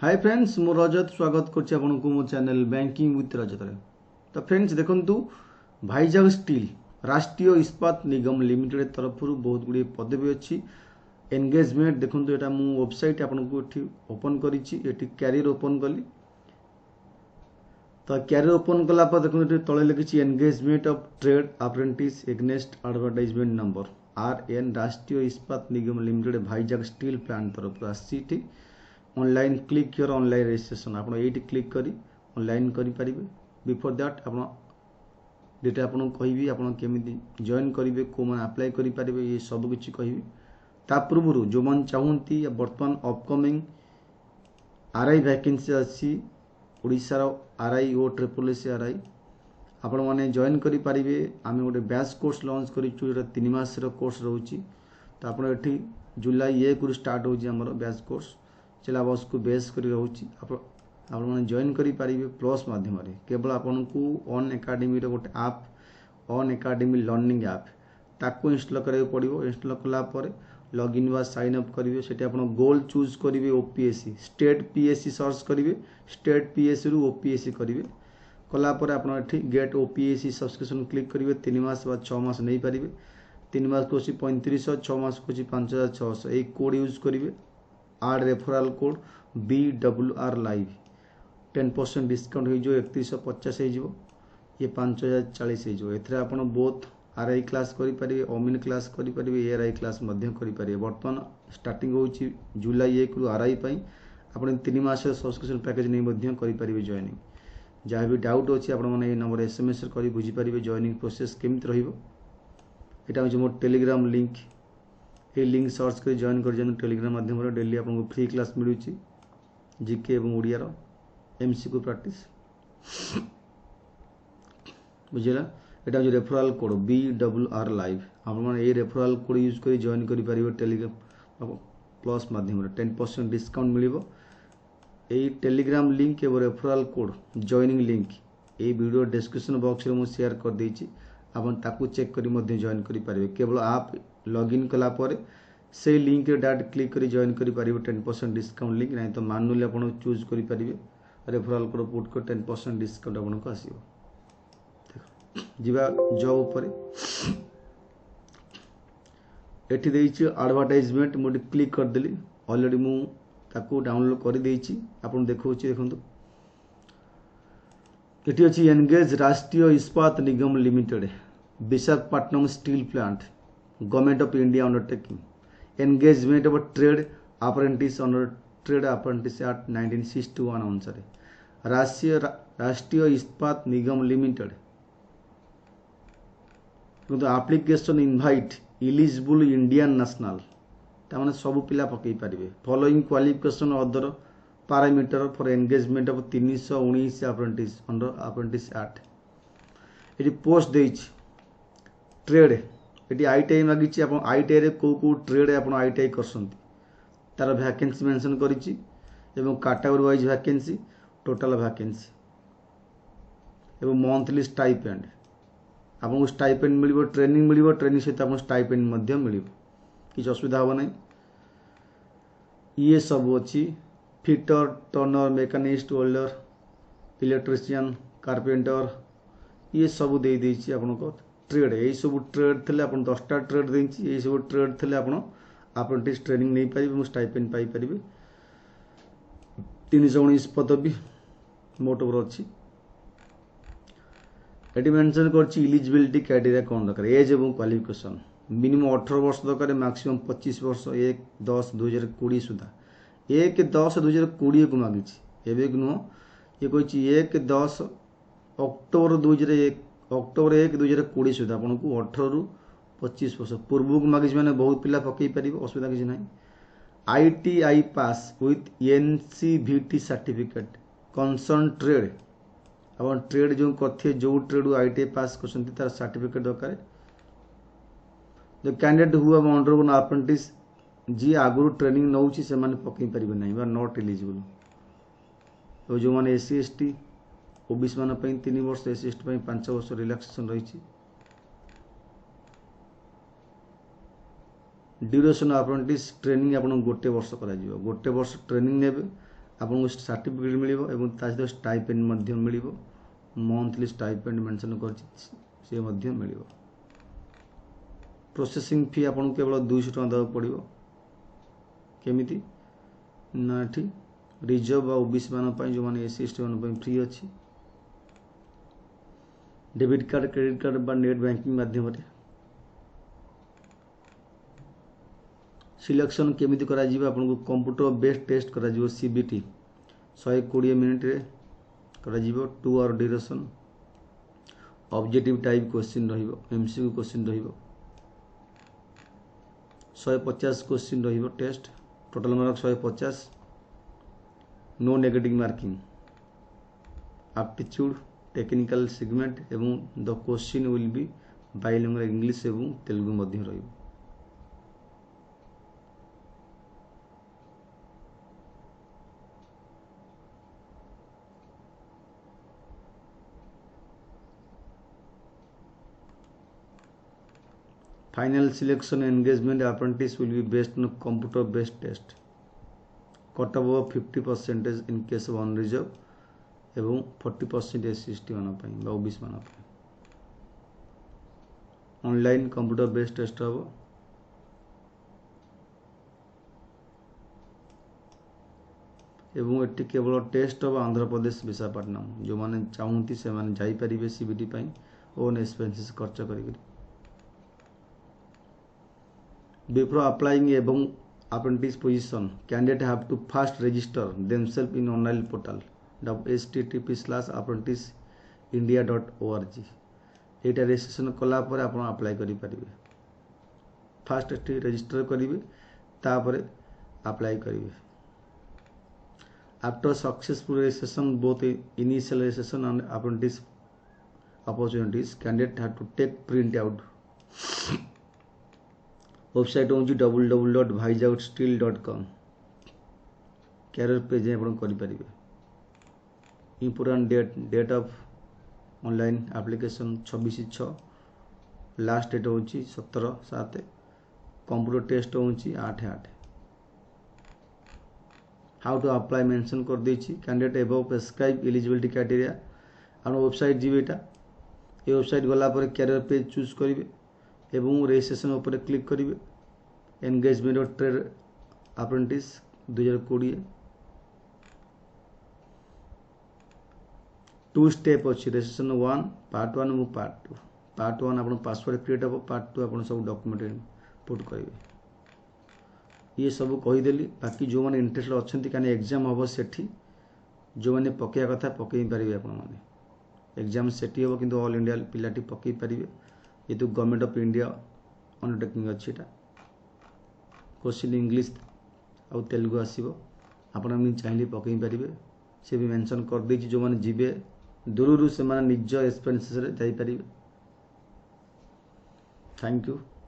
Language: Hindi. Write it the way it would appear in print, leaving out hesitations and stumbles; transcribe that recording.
हाय फ्रेंड्स मो रजत स्वागत करछि आपनको मो चैनल बैंकिंग विथ रजत रे। तो फ्रेंड्स देखंतु भाईजाग स्टील राष्ट्रीय इस्पात निगम लिमिटेड तरफ बहुत गुडी पदवी अछि। एंगेजमेंट देखंतु एटा मु वेबसाइट आपनको एठी ओपन करिछि। एठी कैरियर ओपन कली तो कैरियर ओपन कला पर देखंतु एठी तळे लिखिछि engagement of trade apprentice against advertisement number RN Rashtriya Ispat Nigam limited Vizag steel plant तरफ आसी। Online click your online registration आप क्लिक करी ऑनलाइन करी परिबे। बिफोर दैट आप डेटा आपन कहबी आपन केमिति जॉइन करिवे को मन अप्लाई करि परिबे ये सब किछि कहबी। ता पूर्व जो मन चाहंती वर्तमान अपकमिंग आरआई वैकेंसी अछि ओडिसा रो आरआई ओ ट्रिपल एस आरआई आपण माने जॉइन करि परिबे। आमे गोटे बैच कोर्स लॉन्च करिछु जेटा 3 मास रो कोर्स रहउची। तो आपण एठी जुलाई 1 रु स्टार्ट होची हमर बैच कोर्स सिलेबस को बेस करी रहउची। आपण माने जॉइन करि परिबे प्लस माध्यम रे केवल आपन को ऑन एकेडमी रो गोटे app on academy learning app ताको इंस्टॉल करे पड़िबो। इंस्टॉल कला पर लॉगिन वा साइन अप करिवे। सेठी आपण गोल चूज करिवे ओपीएससी स्टेट पीएससी सर्च करिवे। स्टेट पीएससी रु ओपीएससी करिवे कला पर आपण एठी गेट ओपीएससी सब्सक्रिप्शन क्लिक करिवे। 3 मास बा 6 मास नै परिबे। 3 मास को 3500 6 मास को 5600 ए कोड यूज करिवे। Add referral code BWR live 10% discount हो जो 3150 हो ये 5040 हो। एथरे आपण बोथ आरआई क्लास करि परिबे ओमिन क्लास करि परिबे एआरआई क्लास मध्य करि परिबे। वर्तमान स्टार्टिंग होची जुलाई 1 रु आरआई पई आपण 3 मास सब्सक्रिप्शन पैकेज नै मध्य करि परिबे। जॉइनिंग जहाँ भी डाउट अछि आपण माने ए नंबर एसएमएस करि बुझी परिबे जॉइनिंग प्रोसेस केमित रहिबो। एटा होची मोर टेलीग्राम लिंक ये लिंक सर्च कर जॉइन कर जन टेलीग्राम माध्यम डेली आपको फ्री क्लास मिलूँ जीके और ओडिया MCQ प्रैक्टिस बुझेगा। यहाँ हूँ रेफरल कोड BWR लाइव आप रेफरल कोड यूज कर जॉइन करेंगे टेलीग्राम प्लस माध्यम 10% डिस्काउंट मिल। टेलीग्राम लिंक और रेफरल कोड जॉइनिंग लिंक ये वीडियो डिस्क्रिप्शन बॉक्स में मुझे शेयर कर देछि। आपन ताकू चेक करी जॉइन करि परिबे। केवल आप लॉगिन कला पर से लिंक रे डायरेक्ट क्लिक करी जॉइन करि परिबे 10% डिस्काउंट लिंक नहीं तो मैनुअली आपन चूज करि परिबे। रेफरल कोड पुट कर 10% डिस्काउंट आपन को आसीबो। देखो जिबा जॉब ऊपर एठी देइछि एडवर्टाइजमेंट मोड क्लिक कर देली। ऑलरेडी मु ताकू डाउनलोड कर देइछि आपन देखौछि देखंतु। एटी अछि engage Rashtriya Ispat Nigam limited Visakhapatnam steel plant government of India undertaking engagement of trade apprentice under trade apprentice act 1961 अनुसार Rashtriya Ispat Nigam limited application invite eligible Indian national तामाने सब पिला पकई पारिबे। Following qualification other parameter for engagement of 319 apprentice under apprentice act. ये पोस्ट देइछि ट्रेड ये आईटीआई मागिछि आपण आईटीआई रे को ट्रेड आपण आईटीआई करसंती तार वैकेंसी मेंशन करिछि एवं category wise vacancy total vacancy एवं मंथली स्टाइपेंड आपको स्टाइपेंड मिलिबो ट्रेनिंग मिलिबो ट्रेनिंग सहित आपन स्टाइपेंड मध्य मिलिबो किछ असुविधा हो नै। ये सब अछि fitter Turner machinist welder electrician carpenter ये सब दे देछि आपन को ट्रेड यही सब ट्रेड थे आप 10टा ट्रेड देछि यही सब ट्रेड थे आप अप्रेंटिस ट्रेनिंग नहीं पारिबे स्टाइपेंड पाई परिबे। 319 पदवी मोट ओवर अछि। एटी मेंशन करछि एलिजिबिलिटी क्राइटेरिया कोन दरकार एज एवं क्वालिफिकेशन मिनिमम 18 वर्ष दरकार मैक्सिमम 25 वर्ष 1/10/2020 सुधा 1/10/2020 को मागिछि एबे नुह ये कहछि 1/10 अक्टोबर 1/1/2020 सुधा आपन को 18 रु 25 वर्ष पूर्व को मागिछि माने बहुत पिला पकई परिबे असुविधा किछि नै। ITI pass with NCVT certificate concern trade upon trade जो करथे जो ट्रेड ITI पास करसंती तार सर्टिफिकेट दरकार। The candidate who have undergone apprentice जी आगु ट्रेनिंग नउछि से माने पकई परिबे नै बा नॉट एलिजिबल। तो जो माने SC ST OBC मान 3 वर्ष SC ST 5 वर्ष रिलैक्सेशन रही। ड्यूरेशन अप्रेंटिस ट्रेनिंग आपन गोटे वर्ष करा जिवो गोटे वर्ष ट्रेनिंग नेबे आपको सर्टिफिकेट मिलिबो एवं ता सहित स्टाइपेंड मध्य मिलिबो मंथली स्टाइपेंड मेंशन कर से मध्य मिलिबो। प्रोसेसिंग फी आपको केवल 200 टका देवा पड़ो केमिति ना एठी रिजर्व आ ओबीसी मान पई जो माने एससी एसटी मान पई फ्री अछि। डेबिट कार्ड क्रेडिट कार्ड बा नेट बैंकिंग माध्यम रे सिलेक्शन केमिति करा जीवा आपको कंप्यूटर बेस्ड टेस्ट करा जीवो सीबीटी 120 मिनिट रे करा जीवो 2 hour duration objective type question रहिबो एमसीक्यू क्वेश्चन रहिबो 150 क्वेश्चन रहिबो test total mark 150 no negative marking aptitude technical segment एवं the question will be bilingual English एवं तेलुगु मध्य रहिबो। Final selection engagement apprentice will be based on computer based test. Cut off 50% in case of unreserved एवं 40% SC/ST मान पई बा ओबीसी मान पई ऑनलाइन कंप्यूटर बेस्ड टेस्ट हबो। एवं एटी केवल टेस्ट हबो आंध्र प्रदेश विशाखापट्टनम जो माने चाहूंती से माने जाई परिबे सीबीटी पई ओन एक्सपेंसेस खर्च करिक। Before applying एवं apprentice position, candidate have to first register themselves in online portal http://apprenticeindia.org। Etah registration कला पर आप अप्लाई करि परिबे। फर्स्ट एटी रजिस्टर करिवे तापर अप्लाई करिवे। After successful registration both initial registration and apprentice opportunities, candidate have to take print out। Website हूँ www.vizagsteel.com कैरियर पेज आप करें। Important date of online application 26/6 last date हूँ 17/7 कंप्यूटर टेस्ट हूँ 8/8। हाउ टू अप्लाई मेंशन कर देछि candidate above prescribe eligibility criteria आप वेबसाइट जी ये वेबसाइट गला पर कैरियर पेज चूज करेंगे एवं रजिस्ट्रेशन ऊपर क्लिक करेंगे। एंगेजमेंट और ट्रेड अप्रेंटिस 2020 2 स्टेप अच्छी रजिस्ट्रेशन 1 पार्ट 1 और पार्ट 2। पार्ट 1 आप पासवर्ड क्रिएट हम पार्ट 2 आप सब डॉक्यूमेंट पुट करेंगे। ये सब कहीदेली बाकी जो मैंने इंटरेस्टेड अच्छा कहीं एग्जाम हम से जो मैंने पकड़ा कथा पकई पारे आप एग्जाम सेठी हम कि ऑल इंडिया पिलाटी पकई पारे ये गवर्नमेंट ऑफ इंडिया अंडरटेकिंग अच्छी क्वेश्चन इंग्लिश आउ तेलुगु आसो आप चाहिए पकई पारे से भी मेंशन कर देछि जो मैंने जीवे दूर से निज एक्सपेरियंस जाई पारे। Thank you.